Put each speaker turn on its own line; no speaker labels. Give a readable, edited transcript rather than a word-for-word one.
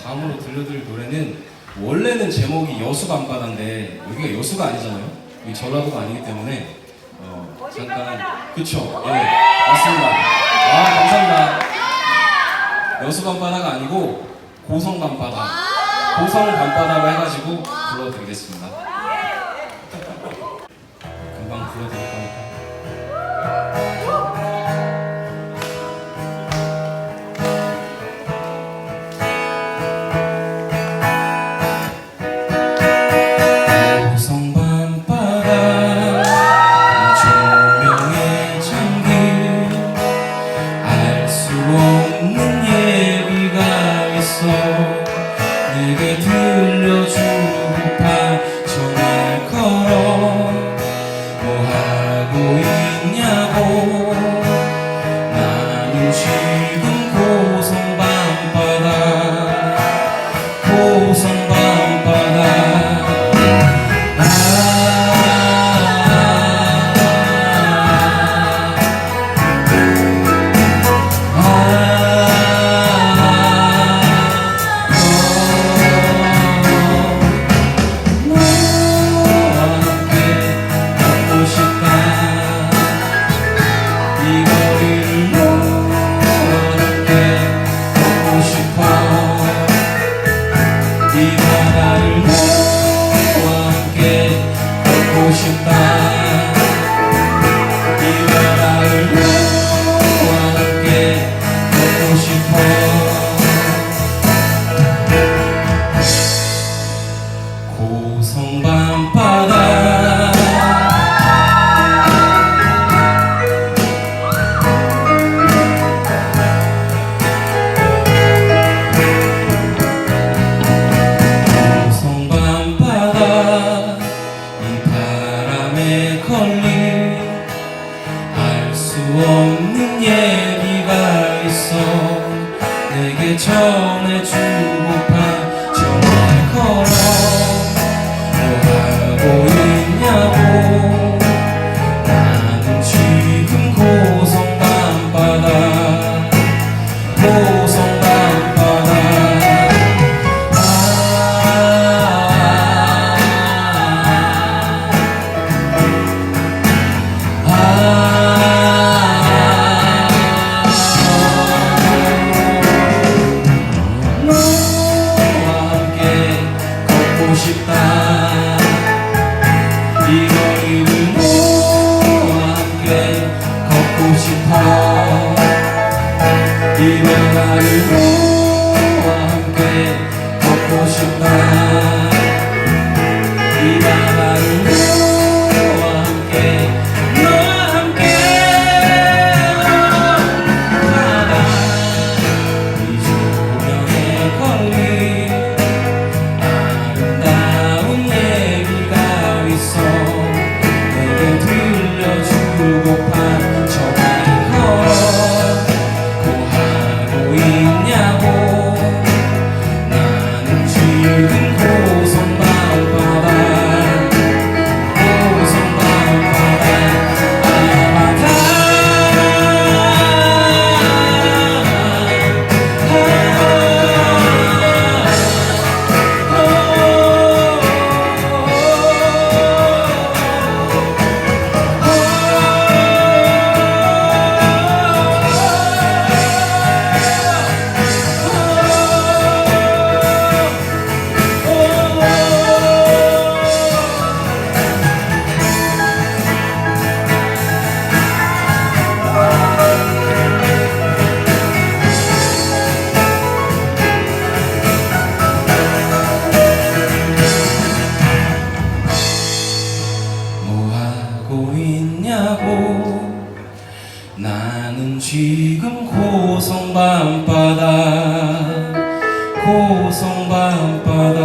다음으로 들려드릴 노래는 원래는 제목이 여수 밤바다인데 여기가 여수가 아니잖아요. 여기 전라도가 아니기 때문에 잠깐 그쵸? 예, 맞습니다. 아, 감사합니다. 여수 밤바다가 아니고 고성 밤바다, 고성 밤바다로 해가지고 불러드리겠습니다. 금방 불러드릴 거니까.
내게 들려주고파 전화를 걸어 뭐 하고 있냐고. 나는 지금 고성 밤바다, 고성 밤바다. 고성 밤바다. 고성 밤바다. 이 바람에 걸린 알 수 없는 얘기가 있어. 내게 전해주고파 전화 걸어 하고 있냐고. 나는 지금 고성 밤바다, 고성 밤바다. 너와 함께 걷고 싶다. 이 거리를 너와 함께 걷고 싶어. 이 바다를 너와 함께 걷고 싶다. 이 바다를 너와 함께, 너와 함께 바다. 이 조명에 걸린 아름다운 얘기가 있어. 내게 들려주고파 전화를 걸어 뭐 하고 있냐고. 나는 지금 고성 밤바다, 고성 밤바다. 나는 지금 고성 밤바다, 고성 밤바다.